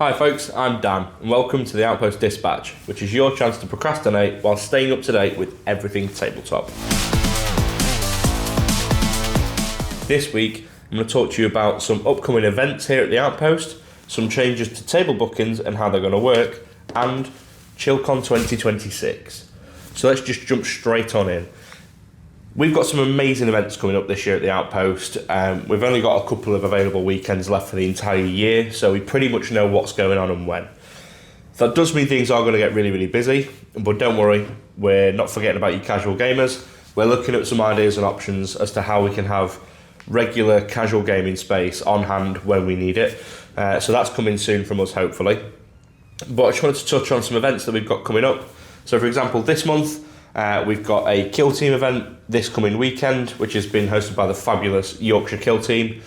Hi folks, I'm Dan and welcome to the Outpost Dispatch, which is your chance to procrastinate while staying up to date with everything tabletop. This week I'm going to talk to you about some upcoming events here at the Outpost, some changes to table bookings and how they're going to work, and Chillcon 2026. So let's just jump straight on in. We've got some amazing events coming up this year at the Outpost. We've only got a couple of available weekends left for the entire year, so we pretty much know what's going on and when. That does mean things are going to get really, really busy, but don't worry, we're not forgetting about you casual gamers. We're looking at some ideas and options as to how we can have regular casual gaming space on hand when we need it. So that's coming soon from us, hopefully. But I just wanted to touch on some events that we've got coming up. So for example, this month, we've got a Kill Team event this coming weekend, which has been hosted by the fabulous Yorkshire Kill Team.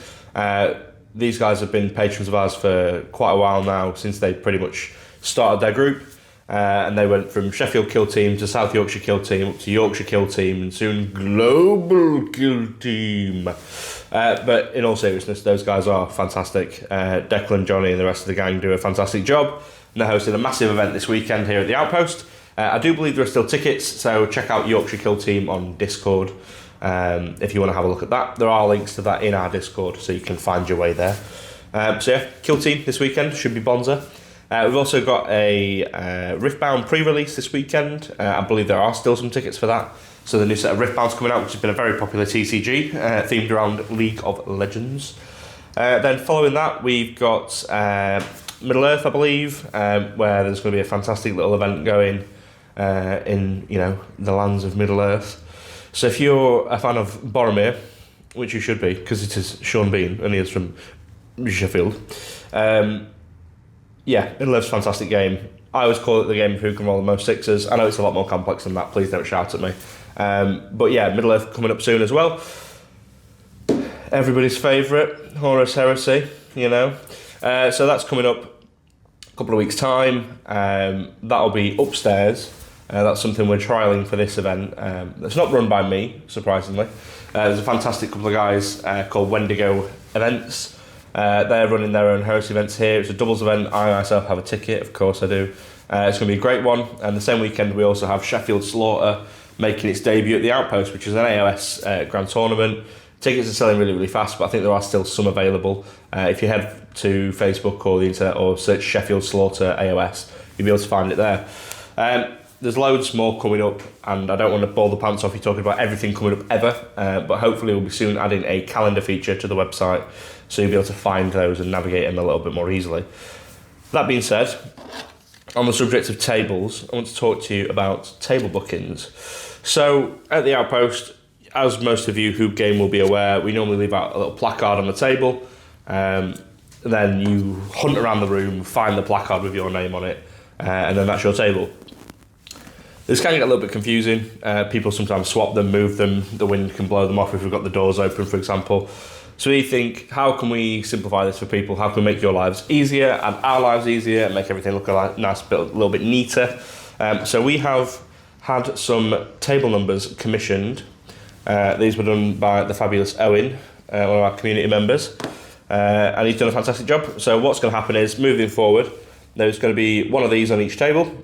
These guys have been patrons of ours for quite a while now, since they pretty much started their group. And they went from Sheffield Kill Team to South Yorkshire Kill Team, up to Yorkshire Kill Team, and soon Global Kill Team. But in all seriousness, those guys are fantastic. Declan, Johnny and the rest of the gang do a fantastic job. And they're hosting a massive event this weekend here at the Outpost. I do believe there are still tickets, so check out Yorkshire Kill Team on Discord if you want to have a look at that. There are links to that in our Discord, so you can find your way there. So yeah, Kill Team this weekend should be bonza. We've also got a Riftbound pre-release this weekend. I believe there are still some tickets for that. So the new set of Riftbound's coming out, which has been a very popular TCG, themed around League of Legends. Then following that, we've got Middle-earth, I believe, where there's going to be a fantastic little event going in the lands of Middle-earth. So if you're a fan of Boromir, which you should be, because it is Sean Bean and he is from Sheffield, Middle-earth's a fantastic game. I always call it the game of who can roll the most sixes. I know it's a lot more complex than that, please don't shout at me. But yeah, Middle-earth coming up soon as well. Everybody's favourite, Horus Heresy, so that's coming up a couple of weeks' time. That'll be upstairs. That's something we're trialling for this event. It's not run by me, surprisingly. There's a fantastic couple of guys called Wendigo Events. They're running their own Heresy events here. It's a doubles event. I myself have a ticket, of course I do. It's going to be a great one. And the same weekend we also have Sheffield Slaughter making its debut at the Outpost, which is an AOS Grand Tournament. Tickets are selling really, really fast, but I think there are still some available. If you head to Facebook or the internet or search Sheffield Slaughter AOS, you'll be able to find it there. There's loads more coming up, and I don't want to bore the pants off you talking about everything coming up ever, but hopefully we'll be soon adding a calendar feature to the website, so you'll be able to find those and navigate them a little bit more easily. That being said, on the subject of tables, I want to talk to you about table bookings. So at the Outpost, as most of you who game will be aware, we normally leave out a little placard on the table. Then you hunt around the room, find the placard with your name on it, and then that's your table. This can get a little bit confusing. People sometimes swap them, move them. The wind can blow them off if we've got the doors open, for example. So we think, how can we simplify this for people? How can we make your lives easier and our lives easier and make everything look a little bit neater? So we have had some table numbers commissioned. These were done by the fabulous Owen, one of our community members, and he's done a fantastic job. So what's going to happen is, moving forward, there's going to be one of these on each table,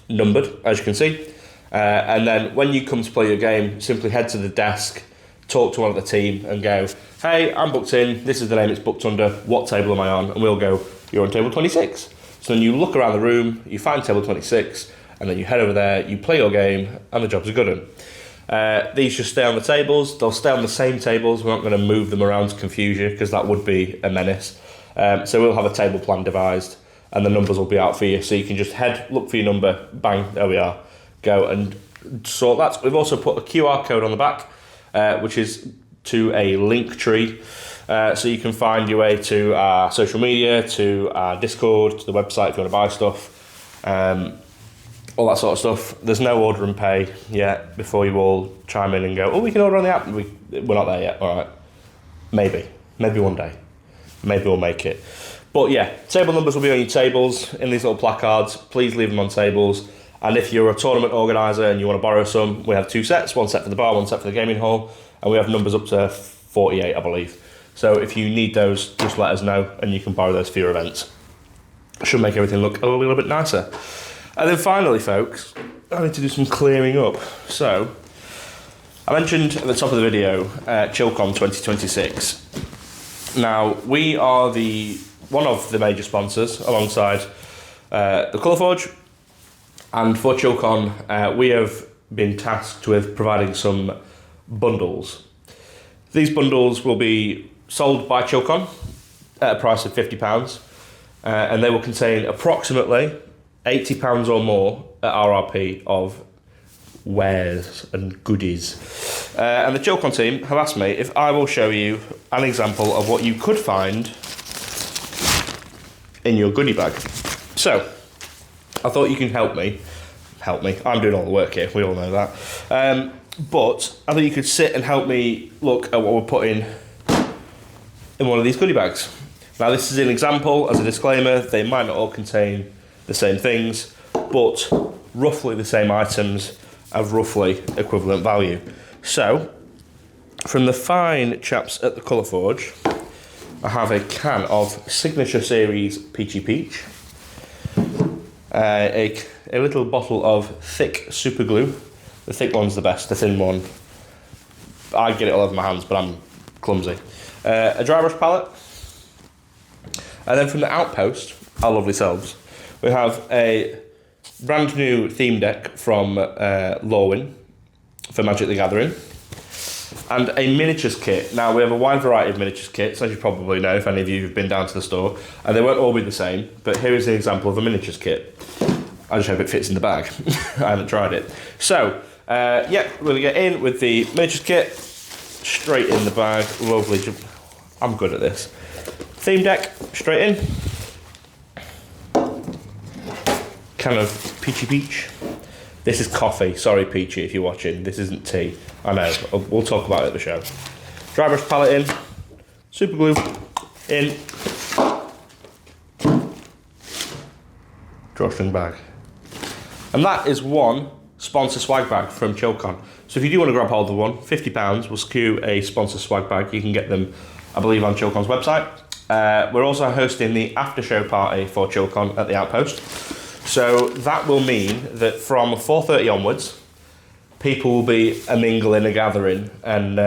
numbered, as you can see, and then when you come to play your game, simply head to the desk, talk to one of the team and go, hey, I'm booked in, this is the name it's booked under, what table am I on? And we'll go, you're on table 26. So then you look around the room, you find table 26, and then you head over there, you play your game, and the job's a good one. These just stay on the tables. They'll stay on the same tables. We're not going to move them around to confuse you, because that would be a menace. So we'll have a table plan devised, and the numbers will be out for you. So you can just look for your number, bang, there we are, go and sort that. We've also put a QR code on the back, which is to a link tree. So you can find your way to our social media, to our Discord, to the website if you want to buy stuff. All that sort of stuff. There's no order and pay yet before you all chime in and go, oh, we can order on the app. We're not there yet. All right. Maybe one day. Maybe we'll make it. But yeah, table numbers will be on your tables in these little placards. Please leave them on tables. And if you're a tournament organiser and you want to borrow some, we have two sets, one set for the bar, one set for the gaming hall, and we have numbers up to 48, I believe. So if you need those, just let us know and you can borrow those for your events. Should make everything look a little bit nicer. And then finally, folks, I need to do some clearing up. So, I mentioned at the top of the video, Chillcon 2026. Now, we are one of the major sponsors alongside the Colour Forge. And for Chillcon, we have been tasked with providing some bundles. These bundles will be sold by Chillcon at a price of £50, and they will contain approximately £80 or more at RRP of wares and goodies. And the Chillcon team have asked me if I will show you an example of what you could find in your goodie bag. So, I thought you can help me. I'm doing all the work here, we all know that. But I thought you could sit and help me look at what we're putting in one of these goodie bags. Now, this is an example, as a disclaimer, they might not all contain the same things, but roughly the same items of roughly equivalent value. So, from the fine chaps at the Colour Forge, I have a can of Signature Series Peachy Peach, a little bottle of thick super glue. The thick one's the best, the thin one, I get it all over my hands, but I'm clumsy. A dry brush palette, and then from the Outpost, our lovely selves, we have a brand new theme deck from Lorwyn for Magic the Gathering, and a miniatures kit. Now, we have a wide variety of miniatures kits, as you probably know if any of you have been down to the store, and they won't all be the same, but here is an example of a miniatures kit. I just hope it fits in the bag. I haven't tried it. So, yeah, we're going to get in with the miniatures kit, straight in the bag, lovely. I'm good at this. Theme deck, straight in. Can of Peachy Peach. This is coffee, sorry Peachy if you're watching, this isn't tea. I know, we'll talk about it at the show. Dry brush palette in, super glue in, drawstring bag. And that is one sponsor swag bag from Chillcon. So if you do want to grab hold of one, £50 will skew a sponsor swag bag. You can get them, I believe, on Chillcon's website. We're also hosting the after show party for Chillcon at the Outpost. So that will mean that from 4:30 onwards, people will be a mingling, a gathering, and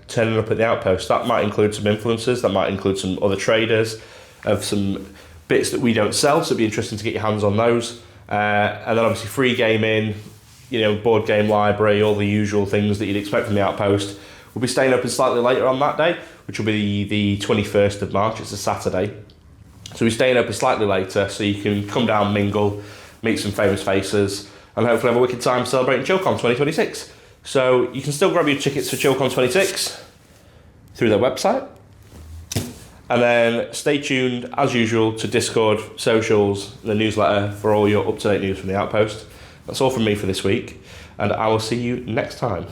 turning up at the Outpost. That might include some influencers, that might include some other traders of some bits that we don't sell, so it'd be interesting to get your hands on those. And then obviously free gaming, board game library, all the usual things that you'd expect from the Outpost. We'll be staying open slightly later on that day, which will be the 21st of March, it's a Saturday. So we're staying open slightly later, so you can come down, mingle, meet some famous faces, and hopefully have a wicked time celebrating Chillcon 2026. So you can still grab your tickets for Chillcon 26 through their website. And then stay tuned, as usual, to Discord, socials, the newsletter for all your up-to-date news from the Outpost. That's all from me for this week, and I will see you next time.